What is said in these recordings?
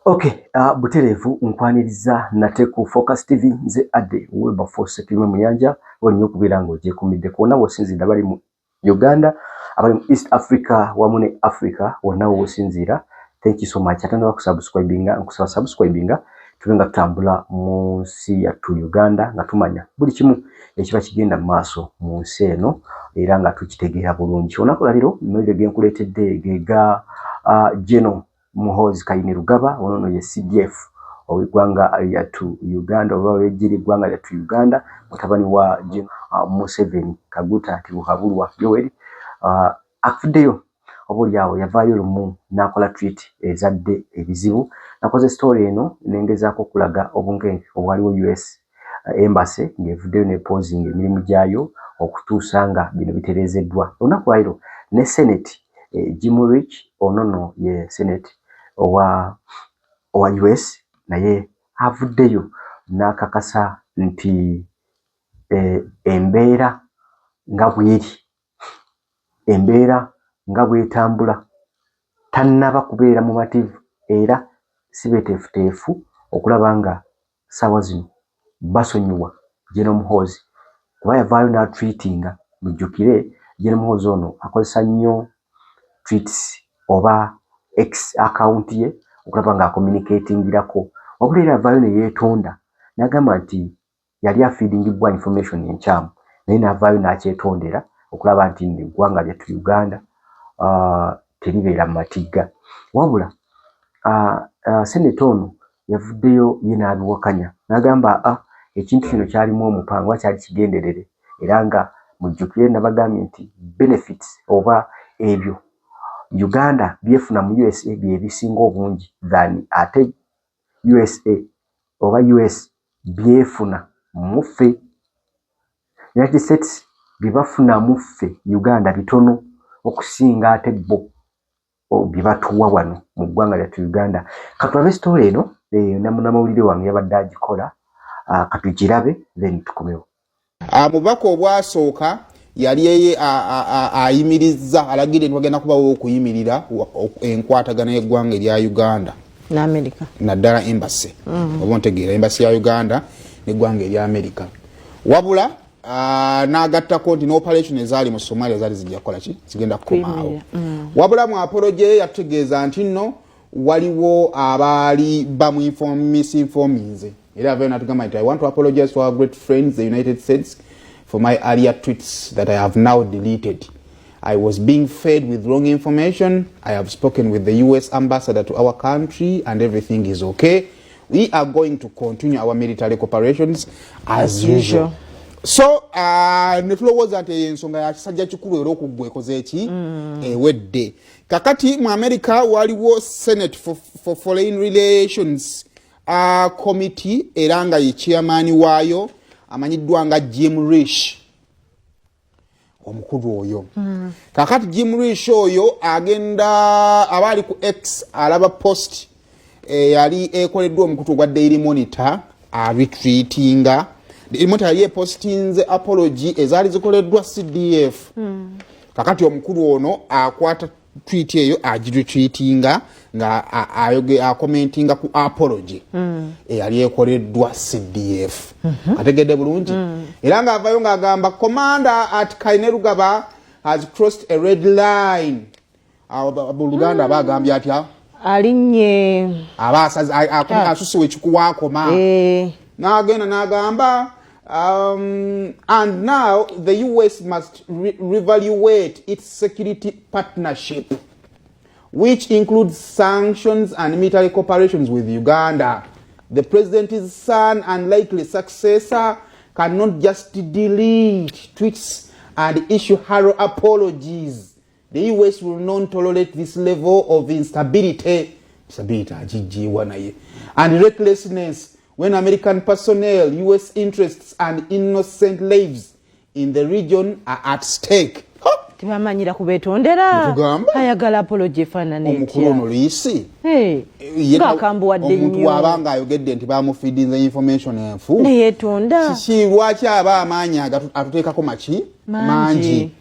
Okay, buterevu nkwaniriza nate ku Focus TV nze ade Wilberforce Kilime Muyanja waliyo kubeera ng'oje kumidde kwonna wosinzira bali mu Uganda abali mu East Africa wamune Africa wonna wosinzira. Thank you so much. Atandika kusubscribinga tulenga tutambula mu nsi yattu Uganda nga tumanya buli kimu ekiba kigenda mu maaso mu nsi eno era nga tukitegeera bulungi. Onakola leero mmere genkuleetedde gega General Muhoozi Kainerugaba ono ye CDF ow'eggwanga lyattu Uganda oba ow'eggye ly'eggwanga lyattu Uganda mutabani wa Museveni Kaguta Tibuhaburwa Yoweri afuddeyo oboolyawo yavaayo lumu n'akola tweet ezadde ebizibu. Nakoze story eno nengezaako okulaga obunkenke obwaliwo US embassy ng'evuddeyo ne posing emirimu gyayo okutuusa nga bino bitereezeddwa. Olunaku lwaleero ne Senate Jim Rich onono ye Senate owa US naye avuddeyo n'akakasa nti embeera nga bw'etambula tannaba kubeera mumativu era sibeteefuteefu okulaba nga ssaawa zino basonyiwa General Muhoozi kuba yavaayo n'atweetinga. Mujjukire General Muhoozi ono akozesa nnyo tweets oba X account ye okulaba nga communicatingirako wabula era avaayo ne yeetonda n'agamba nti yali afeedingibwa information enkyamu naye n'avaayo n'akyetondera okulaba nti eggwanga lyattu Uganda teribeera mu matigga. Wabula Senator ono yavuddeyo ye n'abiwakanya n'agamba ekintu kino kyalimu omupango kyali kigenderere era nga mujjukire nabagambye nti benefits oba ebyo Uganda byefuna mu USA bye bisinga obungi than ate USA oba US byefuna muffe. United States bibafuna muffe Uganda bitono okusinga ate bo bibatuwa wano mu ggwanga lyattu Uganda. Katulabe story eno namawulire wange yabadde agikola katugirabe then tukomewo. Mubaka obwasooka yali yeye ayimiriza alagire ntwagenda kubawo okuyimirira enkwatagana y'eggwanga erya Uganda na America naddala embassy oba ntegeera embassy ya Uganda n'eggwanga erya America. Wabula n'agattako nti n'operation ezaali mu Somalia zaali zijja kukola ki zigenda kukomaawo. Wabula mu apology yategeeza nti nno waliwo abaali misinforminze era avaayo n'atugamba nti I want to apologize to our great friends the United States for my earlier tweets that I have now deleted. I was being fed with wrong information. I have spoken with the US ambassador to our country and everything is okay. We are going to continue our military cooperations as usual. So, netulowooza nti ensonga ya kisajja kikulu era okuggwekoze eki ewedde. Kakati mu America waliwo Senate for Foreign Relations committee era nga ye chairman waayo amanyiddwa nga Jim Risch omukulu oyo. Kakati Jim Risch oyo agenda abali ku X alaba post yali ekoleddwa omukutu gwa Daily Monitor retweetinga Daily Monitor yali postinze apology ezaali zikoleddwa CDF. Kakati omukulu ono akwata tweet eyo agiretweetinga nga commentinga ku apology eyali ekoleddwa CDF. Ategedde bulungi era nga avayo ng'agamba Commander at Kainerugaba has crossed a red line. Abuluganda bagambye atya alinnye asusiwe ekikuwaakoma n'agenda n'agamba and now the US must reevaluate its security partnership, which includes sanctions and military cooperations with Uganda. The president's son and likely successor cannot just delete tweets and issue hollow apologies. The US will not tolerate this level of instability and recklessness when American personnel, US interests, and innocent lives in the region are at stake. Tibamanyira kubetondera ayagala apology fana netya omukulu ono liisi ngakambuwadde nnyo omuntu wabanga ayogedde nti bamufeedinze information enfu neyetonda kiki lwaki aba amaanyi atuteekako maki mangi.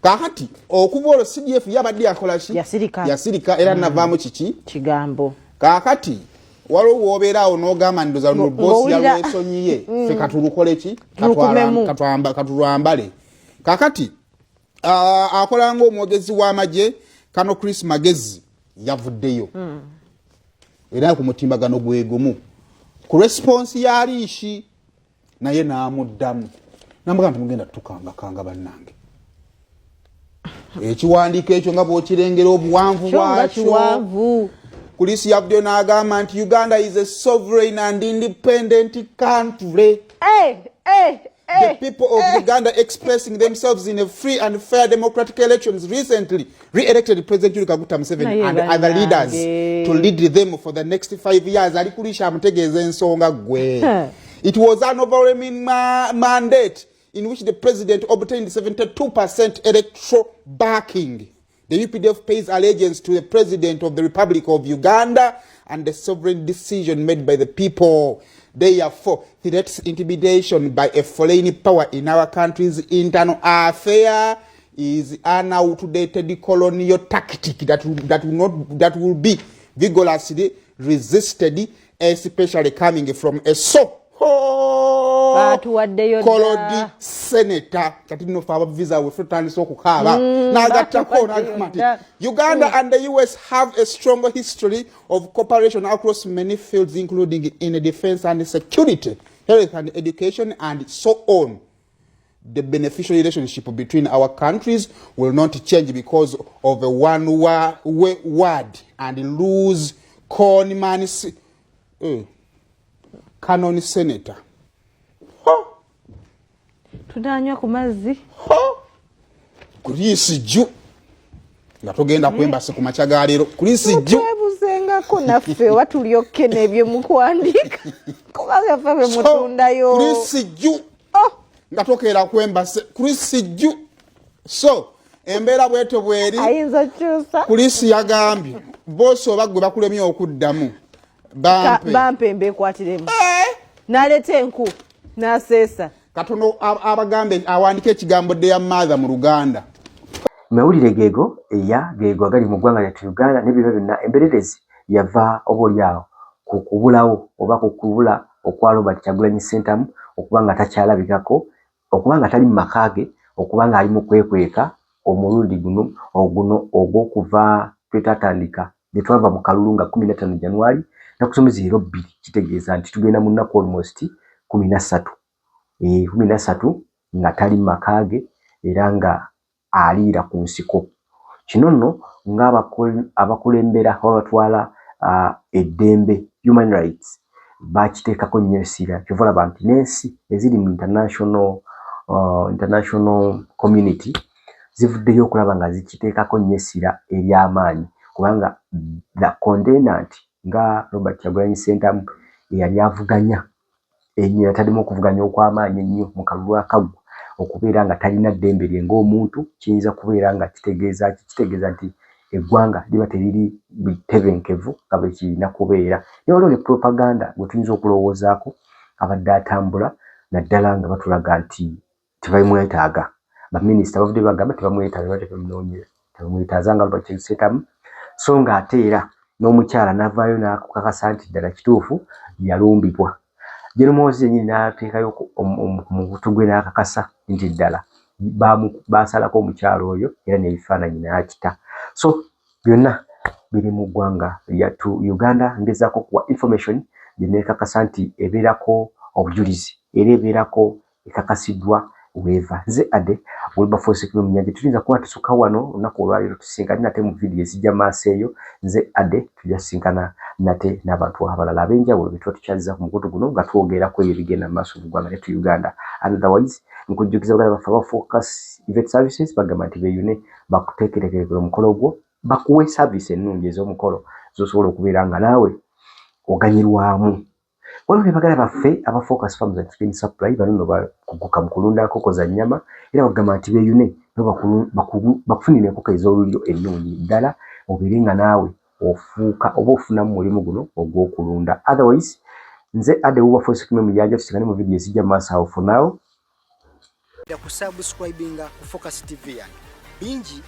Kakati okuva olwo CDF yabadde akola ki yasirika era navaamu kiki kigambo. Kakati walo wobeerawo n'ogamba ndoza luno bosi yalwesonyiye ffe katulukole ki katulwambale kakati akola ng'omwogezi w'amagye Kano Chris Magezi yavuddeyo era ku mutimbagano gwe gumu ku response yali ishi naye n'amuddamu namugamba mugenda tukanga bannange ekiwandiiko ekyo nga bw'okirengera obuwanvu bwakyo Kulisi yavuddeyo n'agamba nti Uganda is a sovereign and independent country. The people of Uganda expressing themselves in a free and fair democratic elections recently re-elected President Yoweri Kaguta Museveni and other leaders to lead them for the next 5 years. Alikulisha amutegeeza ensonga gwe. It was an overwhelming mandate in which the president obtained 72% electoral backing. The UPDF pays allegiance to the President of the Republic of Uganda and the sovereign decision made by the people. Therefore, threats intimidation by a foreign power in our country's internal affair is an outdated colonial tactic that will be vigorously resisted, especially coming from a Kolodi senator katino fa visa we futandisa okukaba nagatako nagamati Uganda and the US have a strong history of cooperation across many fields including in defense and security, health and education and so on. The beneficial relationship between our countries will not change because of a one word and lose canon senator. Tudanywa ku mazzi Kulisi ju nga togenda kwembase ku machagalero kulisi ju ebuzengako naffe watulyokke nebyo mukwandika kubaga fabe mutundayo kulisi ju nga tokera kwembase kulisi ju so embera bweto bweri ayinza kyusa kulisi yagambye bosi obagwe bakulemye okuddamu bampe mbekwatiremu nalete enku nasesa katono abagambe awandike ekigambo de mother mu Luganda. Mewulire geego agali mu ggwanga lyattu Uganda n'ebiro byonna embererezi yava oboolyawo ku kubulawo oba ku kubula okwa Robert Kyagulanyi Ssentamu okuba nga takyalabikako, okuba nga tali mu makaage, okuba nga ali mu kwekweka omulundi guno ogw'okuva twetatandika ne twava mu kalulu nga 15 January nakusomeza 2 kitegeeza nti tugenda mu nnaku almost 13 nga tali makaage era nga aliira ku nsiko. Kino nno ng'abakulembera abatwala eddembe human rights bakiteekako nnyo essira kyovala bantu n'ensi eziri mu international community zivuddeyo okulaba nga zikiteekako nnyo essira ery'amaanyi kubanga the condemnant nga Robert Kyagulanyi Ssentamu eyali avuganya ennyo yataddimu okuvuganya okw'amaanyi ennyo mu kalulu akaggwa okubeera nga talina ddembe lye ng'omuntu kiyinza kubeera nga kitegeeza nti eggwanga liba teriri bitebenkevu nga bwe kirina kubeera. Naye waliwo ne propaganda gwe tuyinza okulowoozaako abadde atambula naddala nga batulaga nti tebamwetaaga. Baminisita bavudde bagamba tebamwetaaga tebamwetaaza nga Robert Kyagulanyi Ssentamu so ng'ate era n'omukyala n'avaayo n'akukakasa nti ddala kituufu yalumbibwa. Jeromozi yennyini n'ateekayo mu butu gwe n'akakasa nti ddala baasalako omukyalo oyo era n'ebifaananyi n'akita. So byonna biri mu ggwanga lyattu Uganda. Ngezaako kuwa information gye neekakasa nti ebeerako obujulizi era ebeerako ekakasiddwa weeva. Nze Ade Wilberforce Kilo Munyanja tuyinza kuba tusukka wano olunaku olwaleero tusinkane nate mu vidiyo ezijja maaso eyo. Nze Ade tujja sinkana nate n'abantu abalala ab'enjawulo be tuba tukyaliza ku mukutu guno nga twogerako ebyo ebigenda mu maaso mu ggwanga lyattu Uganda. Otherwise nkujjukiza bagala baffe aba Focus Event Services bagamba nti beeyune bakuteekerekerekera omukolo ogwo bakuwe service ennungi ez'omukolo z'osobola okubeera nga naawe oganyirwamu. Waliwo ne bagala baffe aba Focus Farms and Chicken Supply bano nno bakuguka mu kulunda nkoko za nnyama era bagamba nti beeyune bakufunire enkoko ez'oluliro ennungi ddala obeere nga naawe ofuuka oba ofunamu mulimu guno ogw'okulunda. Otherwise nze Ade Wilberforce Kilo Munyanja tusikane mu vidiyo ezijja mu maaso awo for now. Kusubscribinga ku Focus TV bingi